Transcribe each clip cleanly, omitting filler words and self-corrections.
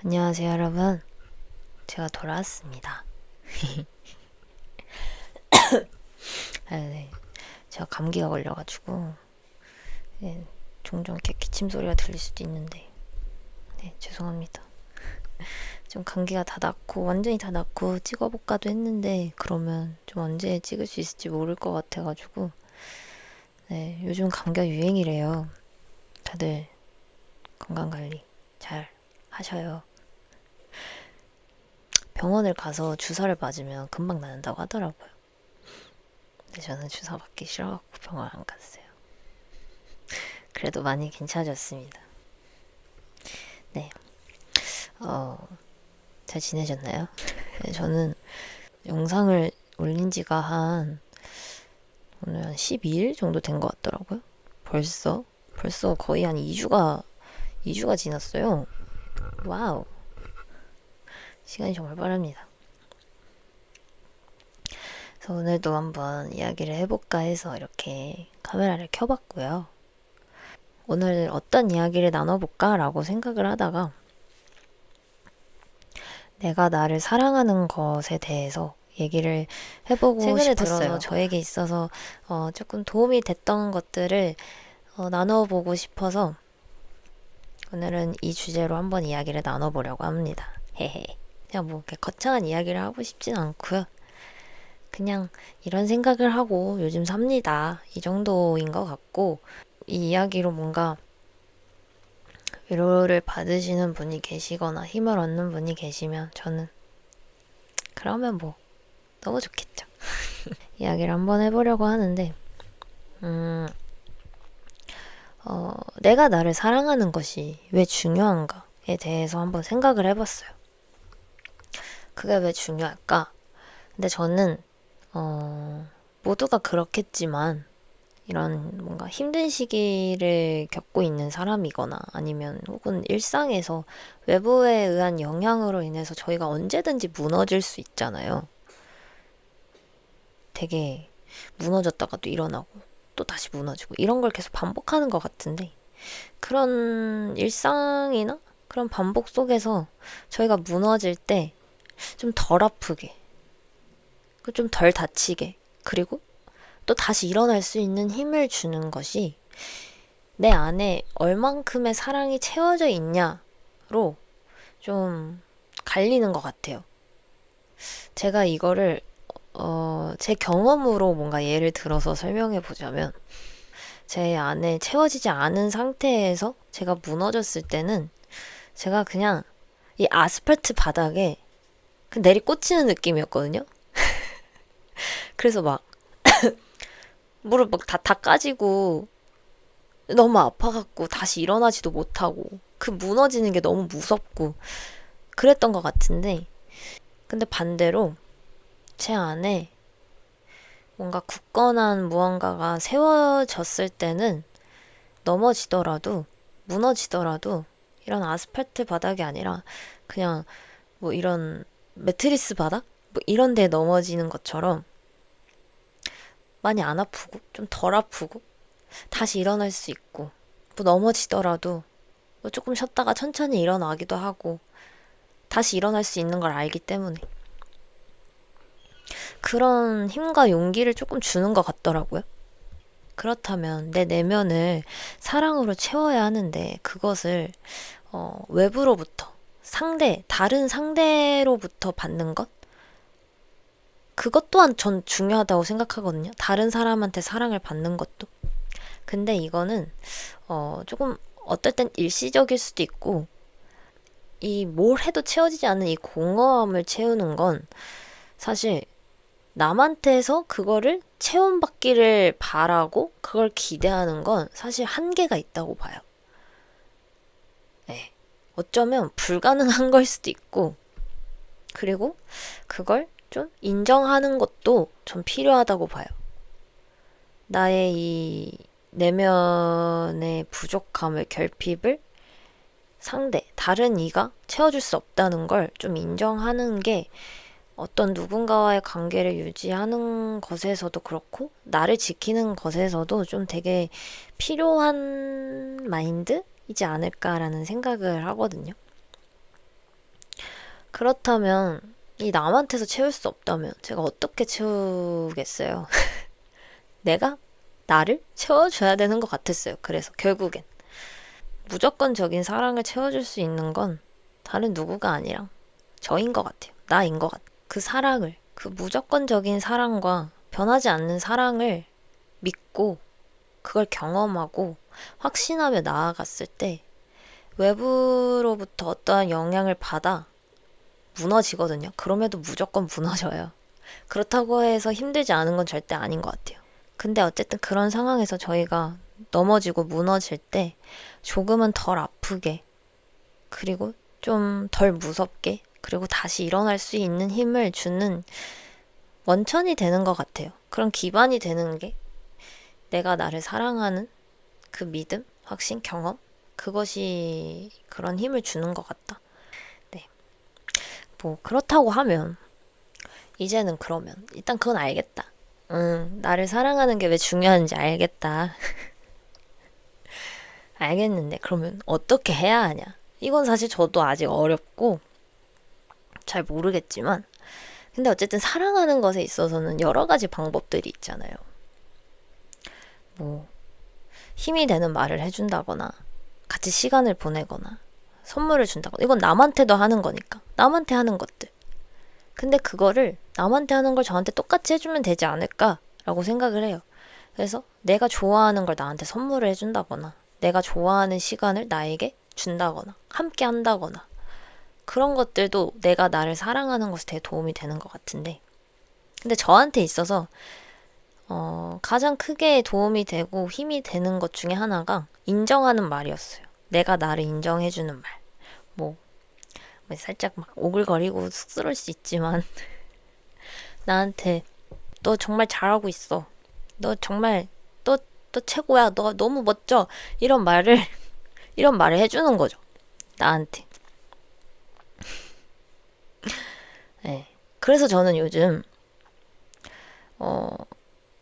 안녕하세요, 여러분. 제가 돌아왔습니다. 네. 제가 감기가 걸려가지고, 네, 종종 이렇게 기침 소리가 들릴 수도 있는데, 네, 죄송합니다. 좀 감기가 다 낫고, 완전히 다 낫고, 찍어볼까도 했는데, 그러면 좀 언제 찍을 수 있을지 모를 것 같아가지고, 네, 요즘 감기가 유행이래요. 다들 건강관리 잘 하셔요. 병원을 가서 주사를 맞으면 금방 낫는다고 하더라고요. 근데 저는 주사 맞기 싫어갖고 병원 안 갔어요. 그래도 많이 괜찮아졌습니다. 네. 어, 잘 지내셨나요? 네, 저는 영상을 올린 지가 오늘 한 12일 정도 된 것 같더라고요. 벌써 거의 한 2주가 지났어요. 와우. 시간이 정말 빠릅니다. 그래서 오늘도 한번 이야기를 해볼까 해서 이렇게 카메라를 켜봤고요. 오늘 어떤 이야기를 나눠볼까라고 생각을 하다가 내가 나를 사랑하는 것에 대해서 얘기를 해보고 최근에 싶었어요. 들어서 저에게 있어서 조금 도움이 됐던 것들을 나눠보고 싶어서 오늘은 이 주제로 한번 이야기를 나눠보려고 합니다. 헤헤. 그냥 뭐 이렇게 거창한 이야기를 하고 싶진 않고요. 그냥 이런 생각을 하고 요즘 삽니다. 이 정도인 것 같고 이 이야기로 뭔가 위로를 받으시는 분이 계시거나 힘을 얻는 분이 계시면 저는 그러면 뭐 너무 좋겠죠. 이야기를 한번 해보려고 하는데 내가 나를 사랑하는 것이 왜 중요한가에 대해서 한번 생각을 해봤어요. 그게 왜 중요할까? 근데 저는 모두가 그렇겠지만 이런 뭔가 힘든 시기를 겪고 있는 사람이거나 아니면 혹은 일상에서 외부에 의한 영향으로 인해서 저희가 언제든지 무너질 수 있잖아요. 되게 무너졌다가 또 일어나고 또 다시 무너지고 이런 걸 계속 반복하는 것 같은데 그런 일상이나 그런 반복 속에서 저희가 무너질 때 좀 덜 아프게 좀 덜 다치게 그리고 또 다시 일어날 수 있는 힘을 주는 것이 내 안에 얼만큼의 사랑이 채워져 있냐로 좀 갈리는 것 같아요. 제가 이거를 제 경험으로 뭔가 예를 들어서 설명해 보자면 제 안에 채워지지 않은 상태에서 제가 무너졌을 때는 제가 그냥 이 아스팔트 바닥에 내리꽂히는 느낌이었거든요. 그래서 막 무릎 막 다 까지고 너무 아파갖고 다시 일어나지도 못하고 그 무너지는 게 너무 무섭고 그랬던 것 같은데 근데 반대로 제 안에 뭔가 굳건한 무언가가 세워졌을 때는 넘어지더라도 무너지더라도 이런 아스팔트 바닥이 아니라 그냥 뭐 이런 매트리스 바닥? 뭐 이런 데 넘어지는 것처럼 많이 안 아프고 좀 덜 아프고 다시 일어날 수 있고 뭐 넘어지더라도 뭐 조금 쉬었다가 천천히 일어나기도 하고 다시 일어날 수 있는 걸 알기 때문에 그런 힘과 용기를 조금 주는 것 같더라고요. 그렇다면 내 내면을 사랑으로 채워야 하는데 그것을 외부로부터 다른 상대로부터 받는 것? 그것 또한 전 중요하다고 생각하거든요. 다른 사람한테 사랑을 받는 것도. 근데 이거는 조금 어떨 땐 일시적일 수도 있고 이 뭘 해도 채워지지 않는 이 공허함을 채우는 건 사실 남한테서 그거를 체험받기를 바라고 그걸 기대하는 건 사실 한계가 있다고 봐요. 네. 어쩌면 불가능한 걸 수도 있고 그리고 그걸 좀 인정하는 것도 좀 필요하다고 봐요. 나의 이 내면의 부족함을 결핍을 다른 이가 채워줄 수 없다는 걸 좀 인정하는 게 어떤 누군가와의 관계를 유지하는 것에서도 그렇고 나를 지키는 것에서도 좀 되게 필요한 마인드이지 않을까라는 생각을 하거든요. 그렇다면 이 남한테서 채울 수 없다면 제가 어떻게 채우겠어요? 내가 나를 채워줘야 되는 것 같았어요. 그래서 결국엔 무조건적인 사랑을 채워줄 수 있는 건 다른 누구가 아니라 저인 것 같아요. 나인 것 같아요. 그 사랑을, 그 무조건적인 사랑과 변하지 않는 사랑을 믿고 그걸 경험하고 확신하며 나아갔을 때 외부로부터 어떠한 영향을 받아 무너지거든요. 그럼에도 무조건 무너져요. 그렇다고 해서 힘들지 않은 건 절대 아닌 것 같아요. 근데 어쨌든 그런 상황에서 저희가 넘어지고 무너질 때 조금은 덜 아프게, 그리고 좀 덜 무섭게, 그리고 다시 일어날 수 있는 힘을 주는 원천이 되는 것 같아요. 그런 기반이 되는 게 내가 나를 사랑하는 그 믿음, 확신, 경험, 그것이 그런 힘을 주는 것 같다. 네. 뭐 그렇다고 하면 이제는 그러면 일단 그건 알겠다. 나를 사랑하는 게 왜 중요한지 알겠다. 알겠는데 그러면 어떻게 해야 하냐? 이건 사실 저도 아직 어렵고 잘 모르겠지만, 근데 어쨌든 사랑하는 것에 있어서는 여러 가지 방법들이 있잖아요. 뭐 힘이 되는 말을 해준다거나 같이 시간을 보내거나 선물을 준다거나, 이건 남한테도 하는 거니까 남한테 하는 것들. 근데 그거를 남한테 하는 걸 저한테 똑같이 해주면 되지 않을까라고 생각을 해요. 그래서 내가 좋아하는 걸 나한테 선물을 해준다거나 내가 좋아하는 시간을 나에게 준다거나 함께 한다거나, 그런 것들도 내가 나를 사랑하는 것에 되게 도움이 되는 것 같은데, 근데 저한테 있어서 가장 크게 도움이 되고 힘이 되는 것 중에 하나가 인정하는 말이었어요. 내가 나를 인정해주는 말. 뭐 살짝 막 오글거리고 쑥스러울 수 있지만 나한테 너 정말 잘하고 있어. 너 정말 너 최고야. 너 너무 멋져. 이런 말을 해주는 거죠. 나한테. 네. 그래서 저는 요즘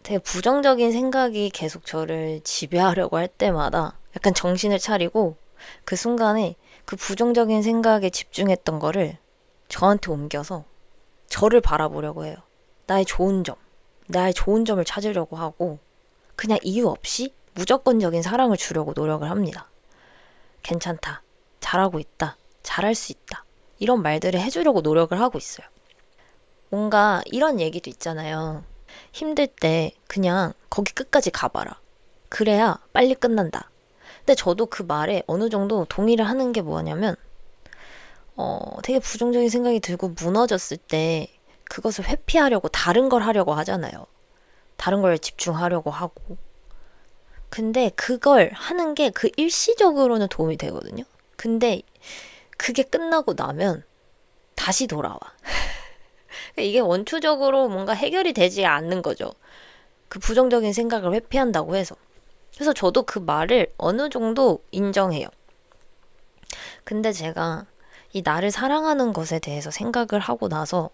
되게 부정적인 생각이 계속 저를 지배하려고 할 때마다 약간 정신을 차리고 그 순간에 그 부정적인 생각에 집중했던 거를 저한테 옮겨서 저를 바라보려고 해요. 나의 좋은 점, 나의 좋은 점을 찾으려고 하고 그냥 이유 없이 무조건적인 사랑을 주려고 노력을 합니다. 괜찮다, 잘하고 있다, 잘할 수 있다, 이런 말들을 해주려고 노력을 하고 있어요. 뭔가 이런 얘기도 있잖아요. 힘들 때 그냥 거기 끝까지 가봐라. 그래야 빨리 끝난다. 근데 저도 그 말에 어느 정도 동의를 하는 게 뭐냐면, 되게 부정적인 생각이 들고 무너졌을 때 그것을 회피하려고 다른 걸 하려고 하잖아요. 다른 걸 집중하려고 하고. 근데 그걸 하는 게 그 일시적으로는 도움이 되거든요. 근데 그게 끝나고 나면 다시 돌아와. 이게 원초적으로 뭔가 해결이 되지 않는 거죠. 그 부정적인 생각을 회피한다고 해서. 그래서 저도 그 말을 어느 정도 인정해요. 근데 제가 이 나를 사랑하는 것에 대해서 생각을 하고 나서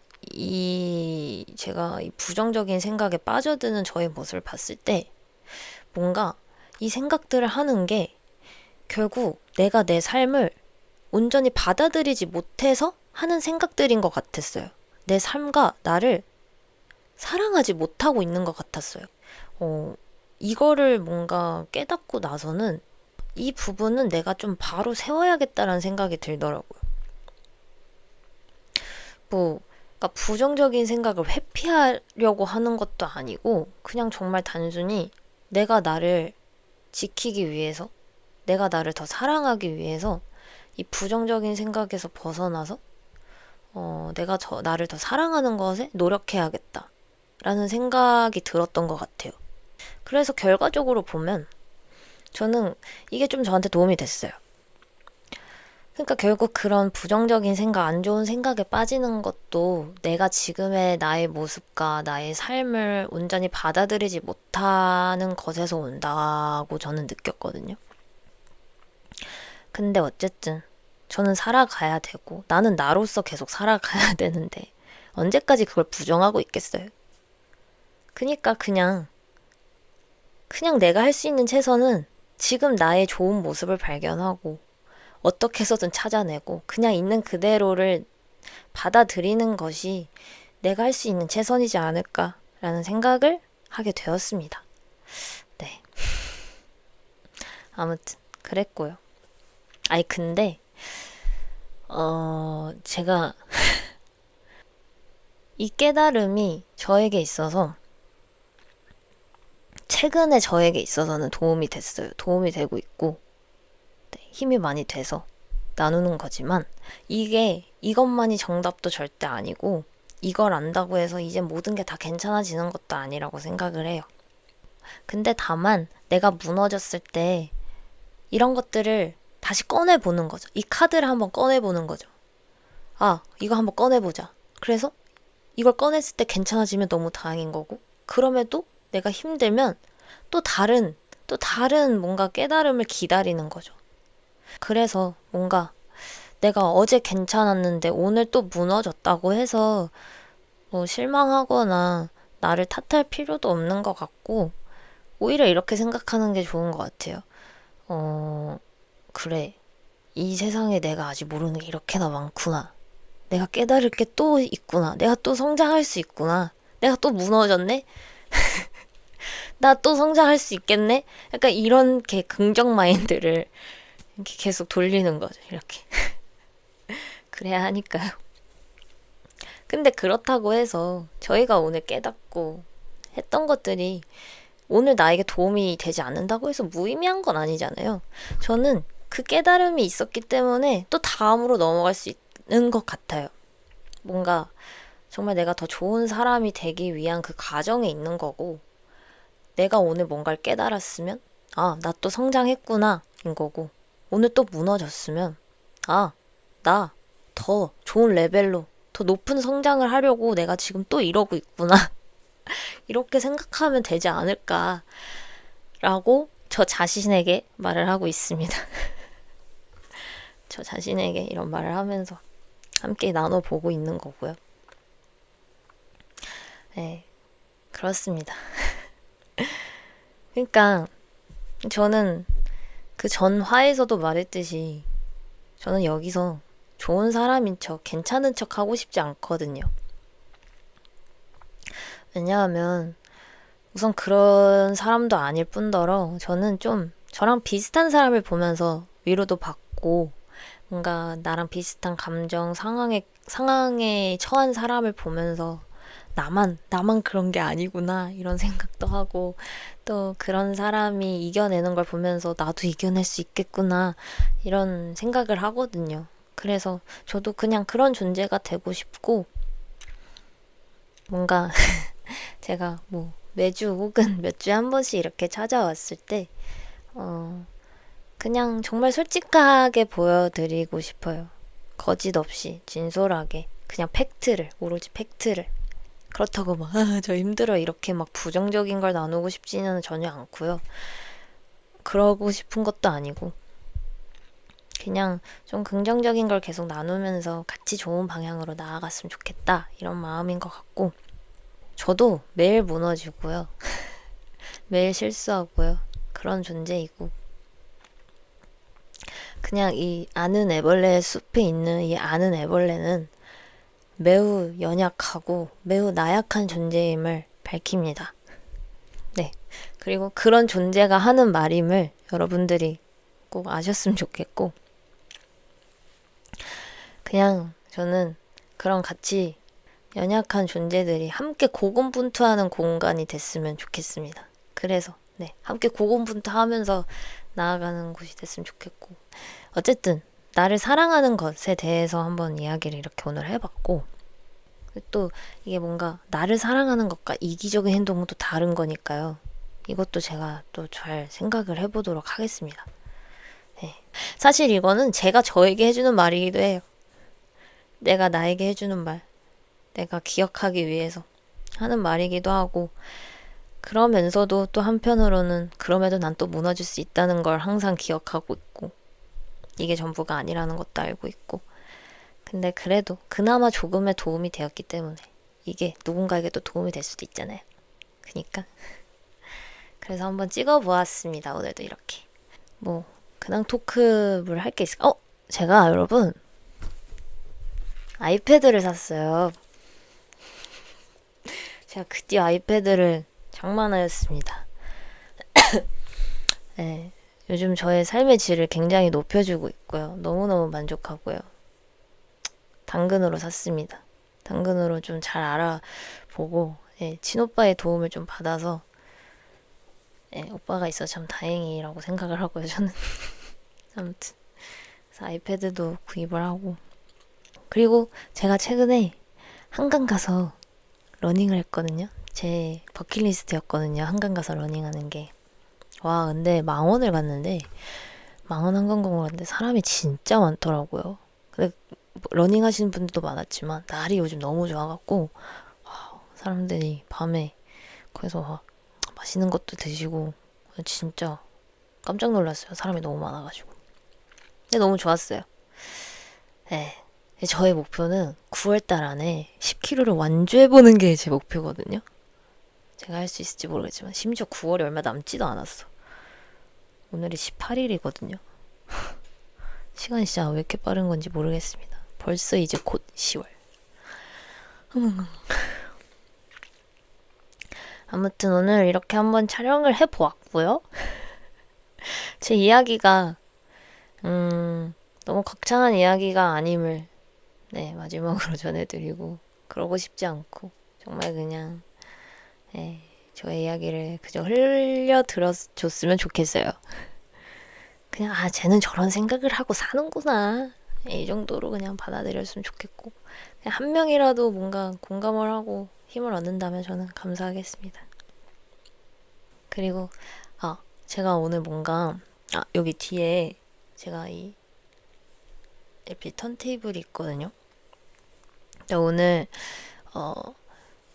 제가 이 부정적인 생각에 빠져드는 저의 모습을 봤을 때 뭔가 이 생각들을 하는 게 결국 내가 내 삶을 온전히 받아들이지 못해서 하는 생각들인 것 같았어요. 내 삶과 나를 사랑하지 못하고 있는 것 같았어요. 이거를 뭔가 깨닫고 나서는 이 부분은 내가 좀 바로 세워야겠다라는 생각이 들더라고요. 그러니까 부정적인 생각을 회피하려고 하는 것도 아니고 그냥 정말 단순히 내가 나를 지키기 위해서, 내가 나를 더 사랑하기 위해서 이 부정적인 생각에서 벗어나서 내가 나를 더 사랑하는 것에 노력해야겠다라는 생각이 들었던 것 같아요. 그래서 결과적으로 보면 저는 이게 좀 저한테 도움이 됐어요. 그러니까 결국 그런 부정적인 생각, 안 좋은 생각에 빠지는 것도 내가 지금의 나의 모습과 나의 삶을 온전히 받아들이지 못하는 것에서 온다고 저는 느꼈거든요. 근데 어쨌든 저는 살아가야 되고 나는 나로서 계속 살아가야 되는데 언제까지 그걸 부정하고 있겠어요? 그러니까 그냥 내가 할 수 있는 최선은 지금 나의 좋은 모습을 발견하고 어떻게 해서든 찾아내고 그냥 있는 그대로를 받아들이는 것이 내가 할 수 있는 최선이지 않을까라는 생각을 하게 되었습니다. 네. 아무튼 그랬고요. 아니 근데 제가 이 깨달음이 저에게 있어서 최근에 저에게 있어서는 도움이 됐어요. 도움이 되고 있고 네, 힘이 많이 돼서 나누는 거지만 이것만이 정답도 절대 아니고 이걸 안다고 해서 이제 모든 게 다 괜찮아지는 것도 아니라고 생각을 해요. 근데 다만 내가 무너졌을 때 이런 것들을 다시 꺼내보는 거죠. 이 카드를 한번 꺼내보는 거죠. 아, 이거 한번 꺼내보자. 그래서 이걸 꺼냈을 때 괜찮아지면 너무 다행인 거고, 그럼에도 내가 힘들면 또 다른 뭔가 깨달음을 기다리는 거죠. 그래서 뭔가 내가 어제 괜찮았는데 오늘 또 무너졌다고 해서 뭐 실망하거나 나를 탓할 필요도 없는 것 같고, 오히려 이렇게 생각하는 게 좋은 것 같아요. 그래. 이 세상에 내가 아직 모르는 게 이렇게나 많구나. 내가 깨달을 게 또 있구나. 내가 또 성장할 수 있구나. 내가 또 무너졌네? 나 또 성장할 수 있겠네? 약간 이렇게 긍정 마인드를 이렇게 계속 돌리는 거죠. 이렇게. 그래야 하니까요. 근데 그렇다고 해서 저희가 오늘 깨닫고 했던 것들이 오늘 나에게 도움이 되지 않는다고 해서 무의미한 건 아니잖아요. 저는 그 깨달음이 있었기 때문에 또 다음으로 넘어갈 수 있는 것 같아요. 뭔가 정말 내가 더 좋은 사람이 되기 위한 그 과정에 있는 거고, 내가 오늘 뭔가를 깨달았으면, 아, 나 또 성장했구나, 인 거고, 오늘 또 무너졌으면, 아, 나 더 좋은 레벨로, 더 높은 성장을 하려고 내가 지금 또 이러고 있구나. 이렇게 생각하면 되지 않을까라고 저 자신에게 말을 하고 있습니다. 저 자신에게 이런 말을 하면서 함께 나눠보고 있는 거고요. 네, 그렇습니다. 그러니까 저는 그 전화에서도 말했듯이 저는 여기서 좋은 사람인 척, 괜찮은 척 하고 싶지 않거든요. 왜냐하면 우선 그런 사람도 아닐 뿐더러 저는 좀 저랑 비슷한 사람을 보면서 위로도 받고 뭔가 나랑 비슷한 감정 상황에 처한 사람을 보면서 나만 그런 게 아니구나 이런 생각도 하고, 또 그런 사람이 이겨내는 걸 보면서 나도 이겨낼 수 있겠구나 이런 생각을 하거든요. 그래서 저도 그냥 그런 존재가 되고 싶고, 뭔가 제가 뭐 매주 혹은 몇 주에 한 번씩 이렇게 찾아왔을 때 그냥 정말 솔직하게 보여드리고 싶어요. 거짓 없이 진솔하게 그냥 오로지 팩트를. 그렇다고 막, 저 힘들어 이렇게 막 부정적인 걸 나누고 싶지는 전혀 않고요. 그러고 싶은 것도 아니고, 그냥 좀 긍정적인 걸 계속 나누면서 같이 좋은 방향으로 나아갔으면 좋겠다 이런 마음인 것 같고, 저도 매일 무너지고요. 매일 실수하고요. 그런 존재이고, 그냥 이 아는 애벌레의 숲에 있는 이 아는 애벌레는 매우 연약하고 매우 나약한 존재임을 밝힙니다. 네. 그리고 그런 존재가 하는 말임을 여러분들이 꼭 아셨으면 좋겠고, 그냥 저는 그런 같이 연약한 존재들이 함께 고군분투하는 공간이 됐으면 좋겠습니다. 그래서 네, 함께 고군분투하면서 나아가는 곳이 됐으면 좋겠고, 어쨌든 나를 사랑하는 것에 대해서 한번 이야기를 이렇게 오늘 해봤고, 또 이게 뭔가 나를 사랑하는 것과 이기적인 행동은 또 다른 거니까요. 이것도 제가 또 잘 생각을 해보도록 하겠습니다. 네. 사실 이거는 제가 저에게 해주는 말이기도 해요. 내가 나에게 해주는 말, 내가 기억하기 위해서 하는 말이기도 하고, 그러면서도 또 한편으로는 그럼에도 난 또 무너질 수 있다는 걸 항상 기억하고 있고, 이게 전부가 아니라는 것도 알고 있고, 근데 그래도 그나마 조금의 도움이 되었기 때문에 이게 누군가에게 또 도움이 될 수도 있잖아요. 그니까 그래서 한번 찍어보았습니다. 오늘도 이렇게 뭐 근황 토크를 할 게 있을까? 제가 여러분 아이패드를 샀어요. 제가 드디어 아이패드를 장만하였습니다. 네, 요즘 저의 삶의 질을 굉장히 높여주고 있고요. 너무너무 만족하고요. 당근으로 샀습니다. 당근으로 좀 잘 알아보고 친오빠의 도움을 좀 받아서 오빠가 있어 참 다행이라고 생각을 하고요. 저는 아무튼 그래서 아이패드도 구입을 하고 그리고 제가 최근에 한강 가서 러닝을 했거든요. 제 버킷리스트였거든요. 한강 가서 러닝하는 게. 와, 근데 망원을 갔는데 망원 한강공원 갔는데 사람이 진짜 많더라고요. 근데 러닝 하시는 분들도 많았지만 날이 요즘 너무 좋아갖고 사람들이 밤에 거기서 막 맛있는 것도 드시고 진짜 깜짝 놀랐어요. 사람이 너무 많아가지고. 근데 너무 좋았어요. 네. 저의 목표는 9월달 안에 10kg를 완주해보는 게 제 목표거든요. 제가 할 수 있을지 모르겠지만 심지어 9월이 얼마 남지도 않았어. 오늘이 18일이거든요. 시간이 진짜 왜 이렇게 빠른 건지 모르겠습니다. 벌써 이제 곧 10월. 아무튼 오늘 이렇게 한번 촬영을 해보았고요. 제 이야기가 너무 거창한 이야기가 아님을 마지막으로 전해드리고 그러고 싶지 않고 정말 그냥 저의 이야기를 그저 흘려 들어줬으면 좋겠어요. 그냥 쟤는 저런 생각을 하고 사는구나 이 정도로 그냥 받아들였으면 좋겠고 그냥 한 명이라도 뭔가 공감을 하고 힘을 얻는다면 저는 감사하겠습니다. 그리고 제가 오늘 뭔가 여기 뒤에 제가 이 LP 턴테이블이 있거든요. 근데 오늘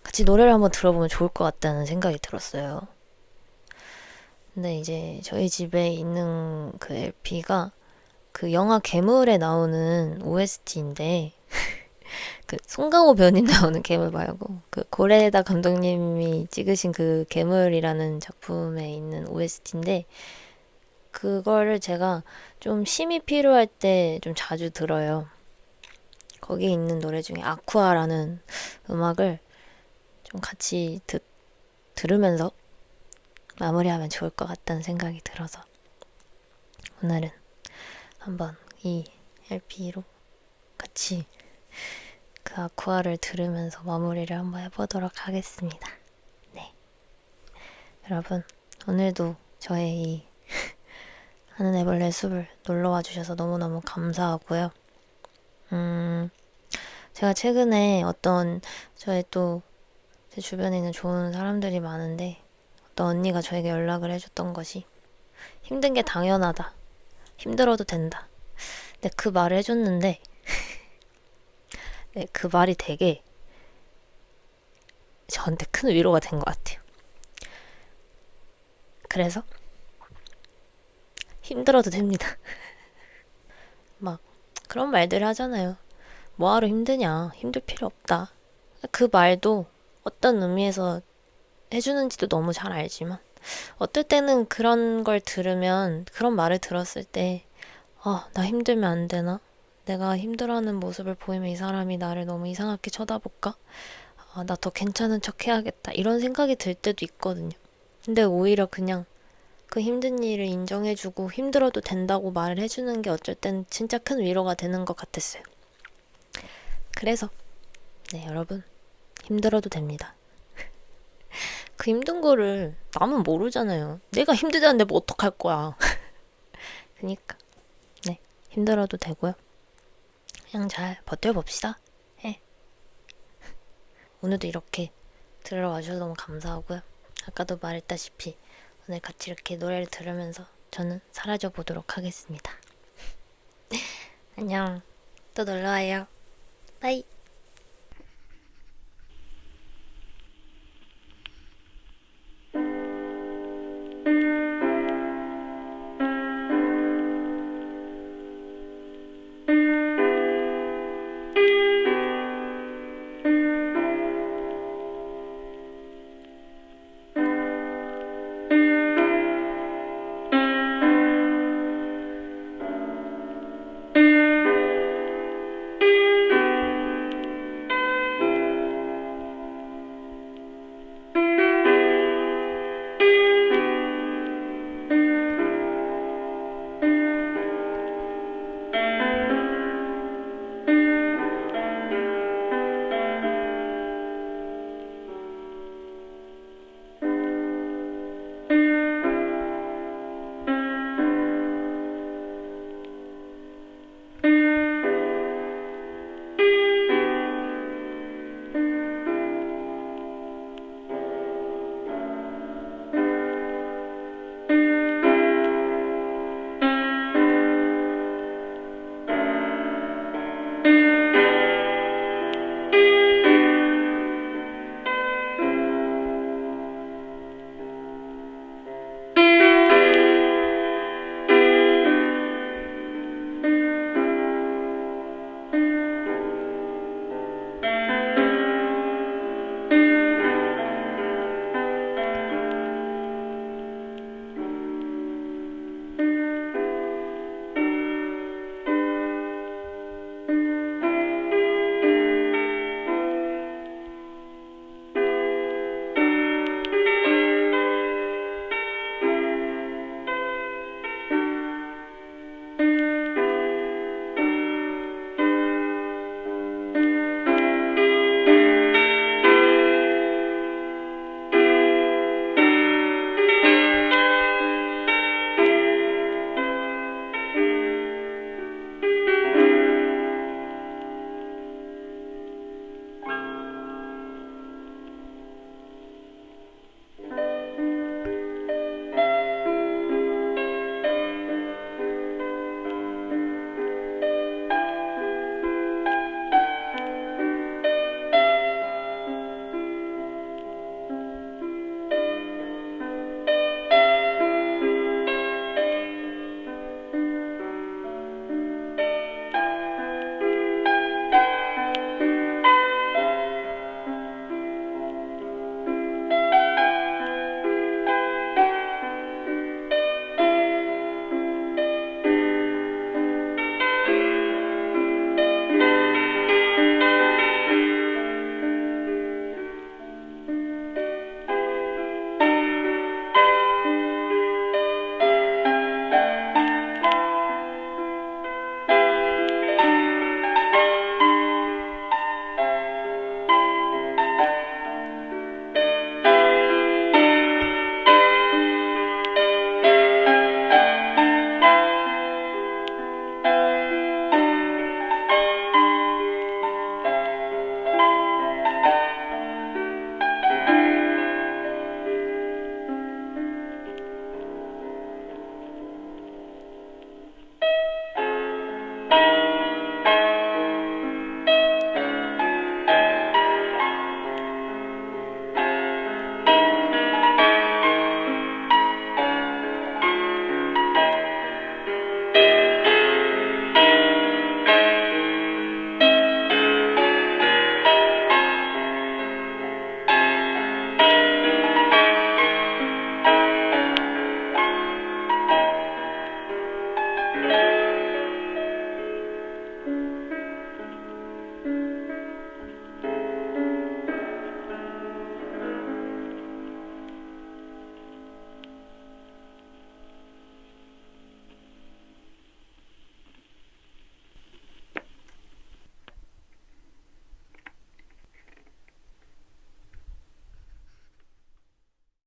같이 노래를 한번 들어보면 좋을 것 같다는 생각이 들었어요. 근데 이제 저희 집에 있는 그 LP가 그 영화 괴물에 나오는 OST인데 그 송강호 배우님 나오는 괴물 말고 그 고레에다 감독님이 찍으신 그 괴물이라는 작품에 있는 OST인데 그거를 제가 좀 쉼이 필요할 때 좀 자주 들어요. 거기에 있는 노래 중에 아쿠아라는 음악을 좀 같이 들으면서 마무리하면 좋을 것 같다는 생각이 들어서 오늘은 한번 이 LP로 같이 그 아쿠아를 들으면서 마무리를 한번 해보도록 하겠습니다. 네. 여러분, 오늘도 저의 이 하는 애벌레 숲을 놀러와 주셔서 너무너무 감사하고요. 제가 최근에 어떤 저의 또 제 주변에 있는 좋은 사람들이 많은데 어떤 언니가 저에게 연락을 해줬던 것이 힘든 게 당연하다. 힘들어도 된다. 근데 그 말을 해줬는데 그 말이 되게 저한테 큰 위로가 된 것 같아요. 그래서 힘들어도 됩니다. 막 그런 말들 하잖아요. 뭐하러 힘드냐. 힘들 필요 없다. 그 말도 어떤 의미에서 해주는지도 너무 잘 알지만 어떨 때는 그런 걸 들으면 그런 말을 들었을 때 나 힘들면 안 되나? 내가 힘들어하는 모습을 보이면 이 사람이 나를 너무 이상하게 쳐다볼까? 나 더 괜찮은 척 해야겠다. 이런 생각이 들 때도 있거든요. 근데 오히려 그냥 그 힘든 일을 인정해주고 힘들어도 된다고 말을 해주는 게 어쩔 땐 진짜 큰 위로가 되는 것 같았어요. 그래서 여러분 힘들어도 됩니다. 그 힘든 거를 남은 모르잖아요. 내가 힘들다는데 뭐 어떡할 거야. 그니까 힘들어도 되고요. 그냥 잘 버텨봅시다. 오늘도 이렇게 들으러 와주셔서 너무 감사하고요. 아까도 말했다시피 오늘 같이 이렇게 노래를 들으면서 저는 사라져 보도록 하겠습니다. 안녕. 또 놀러와요. 바이.